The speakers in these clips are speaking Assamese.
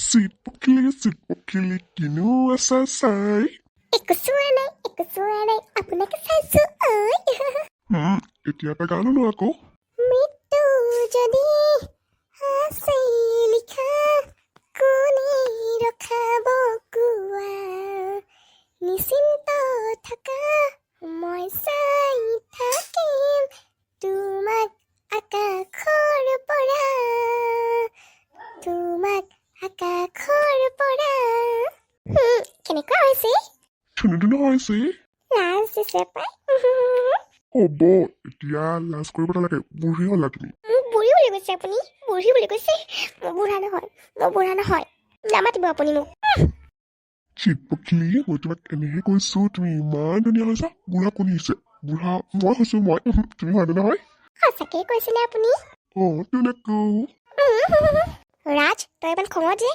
চিট পকিলি কিনো আছা চাই একো চোৱা নাই আপোনাকে চাইছো এতিয়া এটা গান শুনো আকৌ মৃত্যু যদি আছে লিখা কোনে ৰখাব কোৱা নিশ্চিন্ত থাকা মই চাই থাকিম তোমাক আকাশৰ পৰা কেনেকুৱা হৈছে ধুনীয়া হৈছে লাজ দিছে পাই হ'ব এতিয়া লাজ কৰিব নালাগে বুঢ়ী হ'লা তুমি মোক বুঢ়ী বুলি কৈছে আপুনি বুঢ়ী বুলি কৈছে মই বুঢ়া নহয় নামাতিব আপুনি মোক চিট পকিলি মই তোমাক এনেহে কৈছো তুমি ইমান ধুনীয়া হৈছা বুঢ়া কোন হৈছে বুঢ়া মই হৈছো তুমি হয়নে নহয় সঁচাকেই কৈছিলে আপুনি তেনেকৈ ৰাজ তই ইমান খঙত যে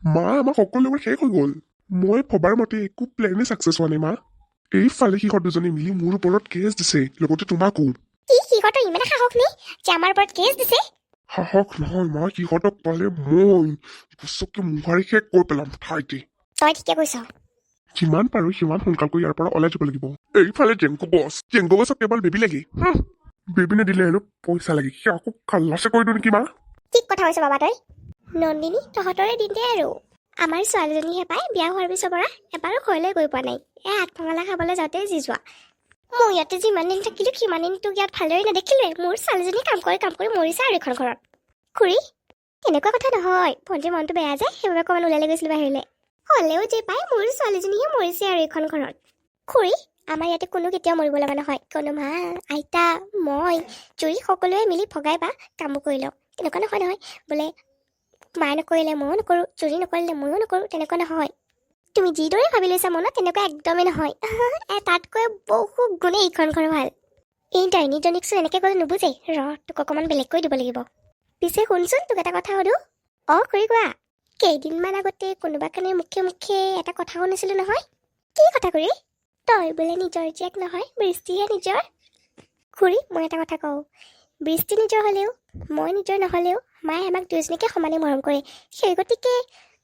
মা আমাৰ সকলোবোৰ শেষ হৈ গ'ল মই ভবাৰ মতে একো প্লেনে ছাকচেছ হোৱা নাই মা এইফালে সিহঁত দুজনে মিলি মোৰ ওপৰত কেছ দিছে লগতে তোমাকো কি সিহঁতৰ ইমান সাহস নে যে আমাৰ ওপৰত কেছ দিছে সাহস নহয় মা সিহঁতক পালে মই গুচকে মোহাৰি শেষ কৰি পেলাম ঠাইতে তই ঠিকে কৈছ যিমান পাৰো সিমান সোনকালকৈ ইয়াৰ পৰা ওলাই যাব লাগিব এইফালে জেংকো বছক কেৱল বেবী লাগে বেবী নিদিলে হেনো পইচা লাগে সি আকৌ খাল্লাছে কৰি দিওঁ নেকি মা ঠিক কথা কৈছ বাবা তই নন্দিনী তহঁতৰে দিন দে আৰু আমাৰ ছোৱালীজনীহে পাই বিয়া হোৱাৰ পিছৰ পৰা এবাৰো ঘৰলৈ গৈ পোৱা নাই আঠমঙলা খাবলৈ যাওঁতে যি যোৱা মই ইয়াতে যিমান দিন থাকিলোঁ সিমান দিন তোক ইয়াত ভালদৰে নেদেখিলোৱে মোৰ ছোৱালীজনী কাম কৰি মৰিছে আৰু এখন ঘৰত খুৰী তেনেকুৱা কথা নহয় ভণ্টিৰ মনটো বেয়া যে সেইবাবে অকণমান ওলালে গৈছিলোঁ বাহিৰলৈ হ'লেও যে পাই মোৰ ছোৱালীজনীহে মৰিছে আৰু এইখন ঘৰত খুৰী আমাৰ ইয়াতে কোনো কেতিয়াও মৰিব লগা নহয় কোনো মা আইতা মই জুই সকলোৱে মিলি ভগাই বা কামো কৰি লওঁ তেনেকুৱা নহয় বোলে মায়ে নকৰিলে ময়ো নকৰোঁ জুই নকৰিলে ময়ো নকৰোঁ তেনেকুৱা নহয় তুমি যিদৰে ভাবি লৈছা মনত তেনেকুৱা একদমেই নহয় তাতকৈ বহু গুণে এইখন ঘৰ ভাল এই ডাইনীজনীকচোন এনেকৈ ক'লে নুবুজে তোক অকণমান বেলেগকৈ দিব লাগিব পিছে শুনচোন তোক এটা কথা সুধো খুৰী কোৱা কেইদিনমান আগতে কোনোবা কাৰণে মুখে এটা কথা শুনিছিলোঁ নহয় কি কথা খুৰী তই বোলে নিজৰ জীয়েক নহয় বৃষ্টিহে নিজৰ খুৰী মই এটা কথা কওঁ বৃষ্টি নিজৰ হ'লেও মই নিজৰ নহ'লেও মায়ে আমাক দুয়োজনীকে সমানে মৰম কৰে সেই গতিকে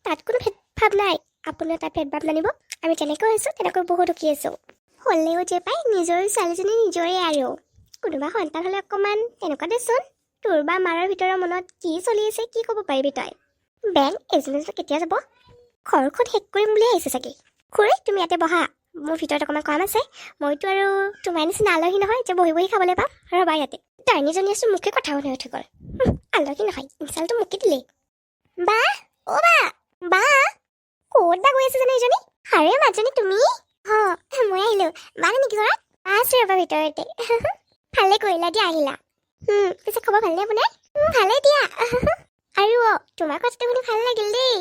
তাত কোনো ভেদভাৱ নাই আপুনিও তাত ভেদভাৱ নানিব আমি যেনেকৈ হৈছোঁ তেনেকৈ বহুত সুখী আছোঁ হ'লেও যে পাই নিজৰ ছোৱালীজনী নিজৰে আৰু কোনোবা সন্তান হ'লে অকণমান তেনেকুৱা দেচোন তোৰ বা মাৰৰ ভিতৰৰ মনত কি চলি আছে কি ক'ব পাৰিবি তই বেংক এজেঞ্চি কেতিয়া যাব ঘৰখন শেষ কৰিম বুলি আহিছে চাগে খুৰী তুমি ইয়াতে বহা মোৰ ভিতৰত অকণমান কাম আছে মইতো আৰু তোমাৰ নিচিনা আলহী নহয় যে বহি খাবলৈ পাম ৰ'বা ইয়াতে ডাইনীজনী আছোঁ মোকে কথা শুনি উঠি গ'ল আলহী নহয় ইনচালটো মোকে দিলেই বা বা ক'ত বা গৈ আছে জানো এইজনী হাৰে মাজনী তুমি মই আহিলোঁ মানে নেকি ঘৰত আছোঁ ৰ'বা ভিতৰতে ভালে কৰিলা দিয়া আহিলা পিছে খবৰ ভালনে আপোনাৰ ভালেই দিয়া আৰু তোমাৰ কথাটো শুনি ভাল লাগিল দেই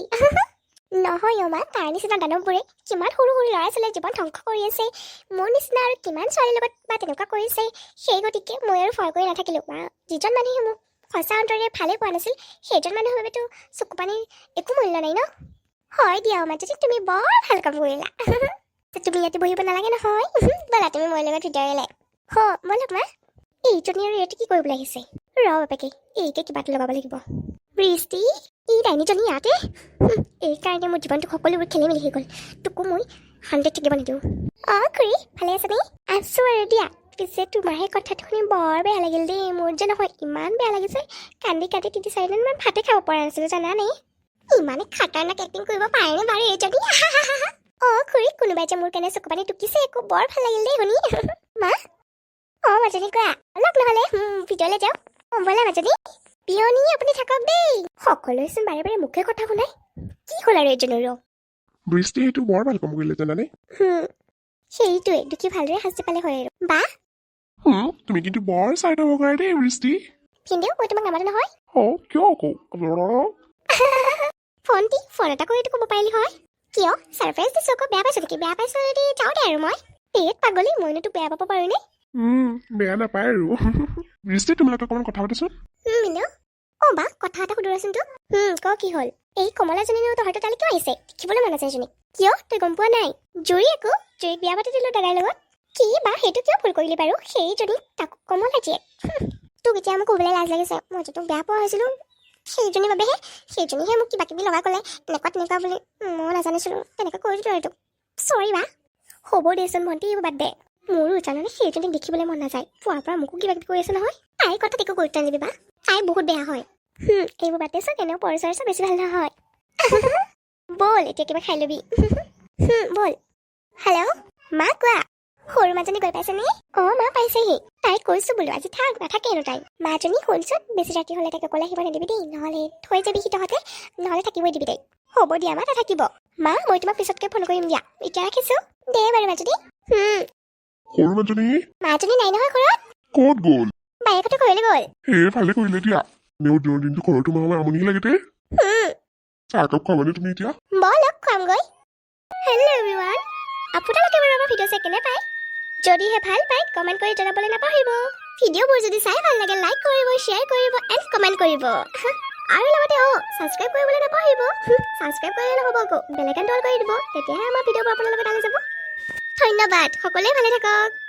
নহয় মা তাৰ নিচিনা দানৱবোৰে কিমান সৰু ল'ৰা ছোৱালীৰ জীৱন ধ্বংস কৰি আছে মোৰ নিচিনা আৰু কিমান ছোৱালীৰ লগত বা তেনেকুৱা কৰিছে সেই গতিকে মই আৰু ভয় কৰি নাথাকিলোঁ মা যিজন মানুহে মোক সঁচা অন্তৰেৰে ভালেই পোৱা নাছিল সেইজন মানুহৰ বাবেতো চকু পানীৰ একো মূল্য নাই ন হয় দিয়া মাজনী তুমি বৰ ভাল কাম কৰিলা তুমি ইয়াতে বহিব নালাগে নহয় ব'লা তুমি মই লগত ভিতৰলৈ ব'লক মা এইজনী আৰু ইয়াতে কি কৰিবলৈ আহিছে বাপেকে এইকে কিবা এটা লগাব লাগিব বৃষ্টি এই ডাইনীজনী ইয়াতে এইকাৰণে মোৰ জীৱনটো সকলোবোৰ খেলি মেলি হৈ গ'ল তোকো মই 100 থাকিব নিদিওঁ খুৰী ভালে আছেনে আছোঁ আৰু দিয়া পিছে তোমাৰহে কথাটো শুনি বৰ বেয়া লাগিল দেই মোৰ যে নহয় ইমান বেয়া লাগিছে কান্দি 3-4দিনমান ভাতে খাব পৰা নাছিলোঁ জানানে ইমানে খাতাৰনাক এক্টিং কৰিব পাৰেনে বাৰু এইজনী খুৰী কোনোবাই যে মোৰ কাৰণে চকু পানী টুকিছে একো বৰ ভাল লাগিল দেই শুনি মা মাজনী কোৱা অলপ নহ'লে ভিতৰলৈ যাওঁ ব'লা মাজনী পিয়নী আপুনি থাকক দেই সকলোৱেচোন বাৰে বাৰে মুখে কথা শুনাই কি হ'ল আৰু এইজনীৰো বৃষ্টি সেইটো বৰ ভাল কাম কৰিলে জানানে সেইটোৱে দুখী ভালদৰে শাস্তি পালে হয় আৰু বা তুমি কিন্তু বৰ চাই থব কৰা দেই বৃষ্টি ভিনদেউ মই তোমাক নামাতো নহয় কিয় আকৌ ফোন এটা কৰি ক'ব পাৰিলি হয় কিয় ছাৰপ্ৰাইজ দিছোঁ আকৌ বেয়া পাইছোঁ নেকি বেয়া পাইছোঁ যদি যাওঁ দে আৰু মই পাগলী মইনো তোক বেয়া পাব পাৰোঁনে বেয়া নাপায় আৰু বৃষ্টি তোমালোকে অকণমান কথা পাতিছোন মিনু বা কথা এটা সুধৰাচোন তোক কি হ'ল এই কমলাজনীনো তহঁতৰ তালৈ কিয় আহিছে দেখিবলৈ মন আছে এজনী কিয় তই গম পোৱা নাই জুৰিক বিয়া পাতি দিলোঁ দাদাৰ লগত কি বা সেইটো কিয় ভুল কৰিলি বাৰু সেইজনী তাকো কমলা জীয়েক তোক এতিয়া মোক ক'বলৈ লাজ লাগিছে মই যে তোক বেয়া পোৱা হৈছিলোঁ সেইজনীৰ বাবেহে সেইজনীহে মোক কিবা কিবি লগাই ক'লে তেনেকুৱা বুলি মই নাজানিছিলোঁ তেনেকৈ কৰি দিলোঁ আৰু চৰি বা হ'ব দেচোন ভণ্টি এইবোৰ বাদ দে মোৰো জানানে সেইজনীক দেখিবলৈ মন নাযায় পুৱাৰ পৰা মোকো কিবা কিবি কৰি আছে নহয় তাইৰ কথাত একো গুৰুত্ব নিদিবি বা তাই বহুত বেয়া হয় এইবোৰ বাদ দেচোন এনেও পৰিচয় বেছি ভাল নহয় ব'ল এতিয়া কিবা খাই ল'বি ব'ল হেল্ল' মা কোৱা সৰু মাজনী গৈ পাইছেনে অঁ মা পাইছেহি তাইক কৈছোঁ বোলো আজি থাক নাথাকেনো তাই মাজনী শুনচোন বেছি ৰাতি হ'লে তাইক অকলে আহিব নিদিবি দেই নহ'লে থৈ যাবি সি তহঁতে নহ'লে থাকিবই দিবি তাইক হ'ব দিয়া মা নাথাকিব মা মই তোমাক পিছতকৈ ফোন কৰিম দিয়া এতিয়া ৰাখিছোঁ দে বাৰু মাজনী সৰু মাজনী মাজনী নাই নহয় ঘৰত ক'ত গ'ল বায়েকহঁতৰ ঘৰলৈ গ'ল ভালে কৰিলে দিয়া নেও দিনৰ দিনটো ঘৰতো মামা আমনি লাগে দে চাহকাপ খাবানে তুমি এতিয়া ব'লক খুৱামগৈ হেল্ল' এভৰিৱান আপোনালোকে বাৰু আমাৰ ভিডিঅ' চাই কেনে পায় যদিহে ভাল পায় কমেণ্ট কৰি জনাবলৈ নাপাহৰিব ভিডিঅ'বোৰ যদি চাই ভাল লাগে লাইক কৰিব শ্বেয়াৰ কৰিব এণ্ড কমেণ্ট কৰিব আৰু লগতে ছাবস্ক্ৰাইব কৰিবলৈ নাপাহৰিব ছাবস্ক্ৰাইব কৰিলে নহ'ব আকৌ বেল আইকন অল কৰি দিব তেতিয়াহে আমাৰ ভিডিঅ'বোৰ আপোনালোকৰ তালৈ যাব ধন্যবাদ সকলোৱে ভালে থাকক